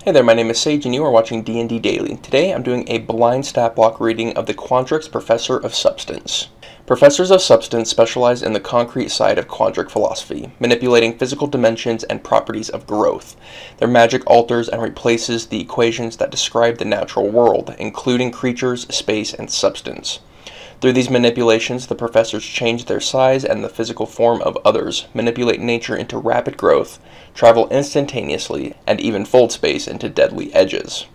Hey there, my name is Sage and you are watching D&D Daily. Today I'm doing a blind stat block reading of the Quandrix Professor of Substance. Professors of Substance specialize in the concrete side of Quandric philosophy, manipulating physical dimensions and properties of growth. Their magic alters and replaces the equations that describe the natural world, including creatures, space, and substance. Through these manipulations, the professors change their size and the physical form of others, manipulate nature into rapid growth, travel instantaneously, and even fold space into deadly edges.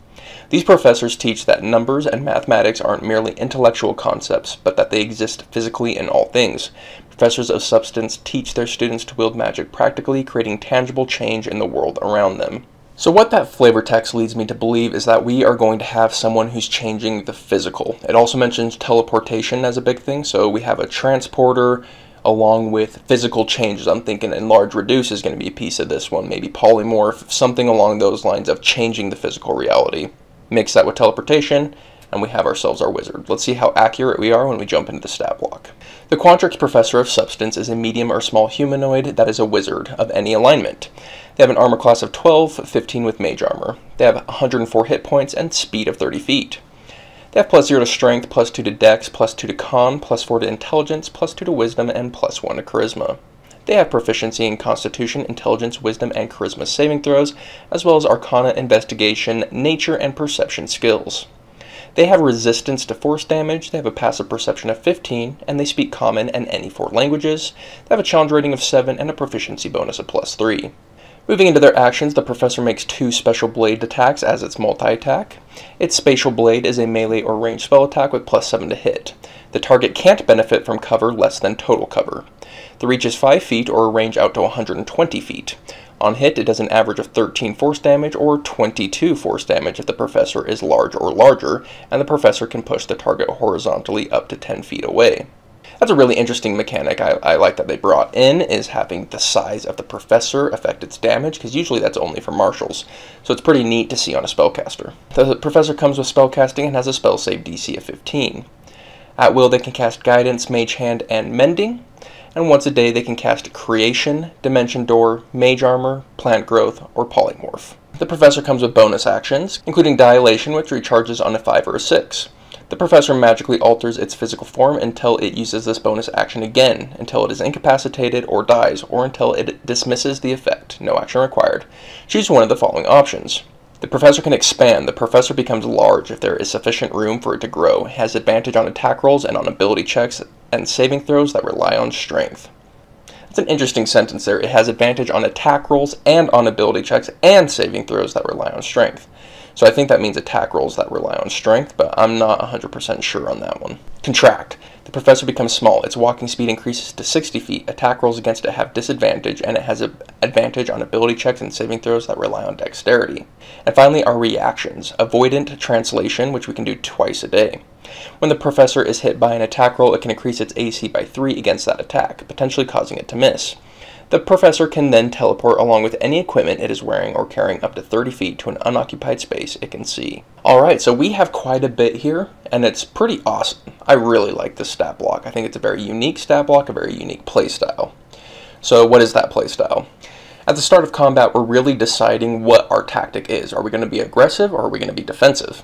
These professors teach that numbers and mathematics aren't merely intellectual concepts, but that they exist physically in all things. Professors of Substance teach their students to wield magic practically, creating tangible change in the world around them. So what that flavor text leads me to believe is that we are going to have someone who's changing the physical. It also mentions teleportation as a big thing, so we have a transporter along with physical changes. I'm thinking enlarge reduce is going to be a piece of this one, maybe polymorph, something along those lines of changing the physical reality. Mix that with teleportation, and we have ourselves our wizard. Let's see how accurate we are when we jump into the stat block. The Quandrix Professor of Substance is a medium or small humanoid that is a wizard of any alignment. They have an armor class of 12, 15 with mage armor. They have 104 hit points and speed of 30 feet. They have +0 to strength, +2 to dex, +2 to con, +4 to intelligence, +2 to wisdom, and +1 to charisma. They have proficiency in constitution, intelligence, wisdom, and charisma saving throws, as well as arcana, investigation, nature, and perception skills. They have resistance to force damage, they have a passive perception of 15, and they speak common and any 4 languages. They have a challenge rating of 7 and a proficiency bonus of +3. Moving into their actions, the professor makes 2 special blade attacks as its multi-attack. Its spatial blade is a melee or ranged spell attack with +7 to hit. The target can't benefit from cover less than total cover. The reach is 5 feet or a range out to 120 feet. On hit, it does an average of 13 force damage or 22 force damage if the professor is large or larger, and the professor can push the target horizontally up to 10 feet away. That's a really interesting mechanic I like that they brought in, is having the size of the professor affect its damage, because usually that's only for martials. So it's pretty neat to see on a spellcaster. The professor comes with spellcasting and has a spell save DC of 15. At will, they can cast Guidance, Mage Hand, and Mending. And once a day, they can cast Creation, Dimension Door, Mage Armor, Plant Growth, or Polymorph. The professor comes with bonus actions, including Dilation, which recharges on a 5 or a 6. The professor magically alters its physical form until it uses this bonus action again, until it is incapacitated or dies, or until it dismisses the effect. No action required. Choose one of the following options. The professor can expand. The professor becomes large if there is sufficient room for it to grow. It has advantage on attack rolls and on ability checks and saving throws that rely on strength. That's an interesting sentence there. It has advantage on attack rolls and on ability checks and saving throws that rely on strength. So I think that means attack rolls that rely on strength, but I'm not 100% sure on that one. Contract. The professor becomes small. Its walking speed increases to 60 feet. Attack rolls against it have disadvantage, and it has an advantage on ability checks and saving throws that rely on dexterity. And finally, our reactions. Avoidant Translation, which we can do twice a day. When the professor is hit by an attack roll, it can increase its AC by 3 against that attack, potentially causing it to miss. The professor can then teleport along with any equipment it is wearing or carrying up to 30 feet to an unoccupied space it can see. Alright, so we have quite a bit here, and it's pretty awesome. I really like this stat block. I think it's a very unique stat block, a very unique playstyle. So what is that playstyle? At the start of combat, we're really deciding what our tactic is. Are we going to be aggressive or are we going to be defensive?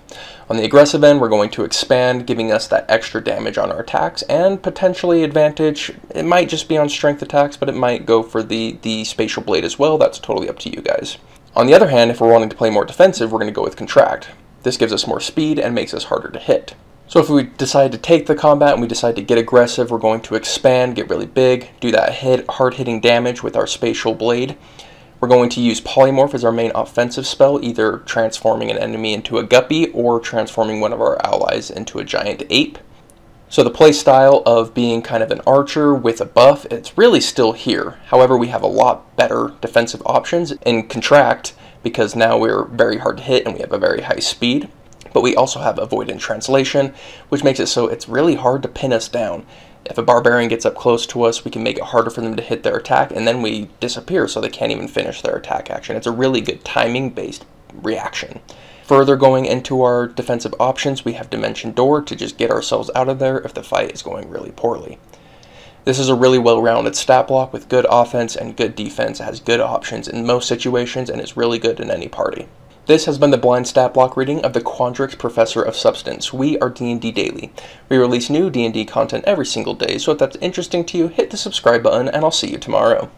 On the aggressive end, we're going to expand, giving us that extra damage on our attacks and potentially advantage. It might just be on strength attacks, but it might go for the spatial blade as well. That's totally up to you guys. On the other hand, if we're wanting to play more defensive, we're going to go with contract. This gives us more speed and makes us harder to hit. So if we decide to take the combat and we decide to get aggressive, we're going to expand, get really big, do that hard-hitting damage with our spatial blade. We're going to use Polymorph as our main offensive spell, either transforming an enemy into a guppy or transforming one of our allies into a giant ape. So the playstyle of being kind of an archer with a buff, it's really still here. However, we have a lot better defensive options in Contract because now we're very hard to hit and we have a very high speed. But we also have Avoidant Translation, which makes it so it's really hard to pin us down. If a barbarian gets up close to us, we can make it harder for them to hit their attack, and then we disappear so they can't even finish their attack action. It's a really good timing-based reaction. Further going into our defensive options, we have Dimension Door to just get ourselves out of there if the fight is going really poorly. This is a really well-rounded stat block with good offense and good defense. It has good options in most situations and is really good in any party. This has been the blind stat block reading of the Quandrix Professor of Substance. We are D&D Daily. We release new D&D content every single day, so if that's interesting to you, hit the subscribe button, and I'll see you tomorrow.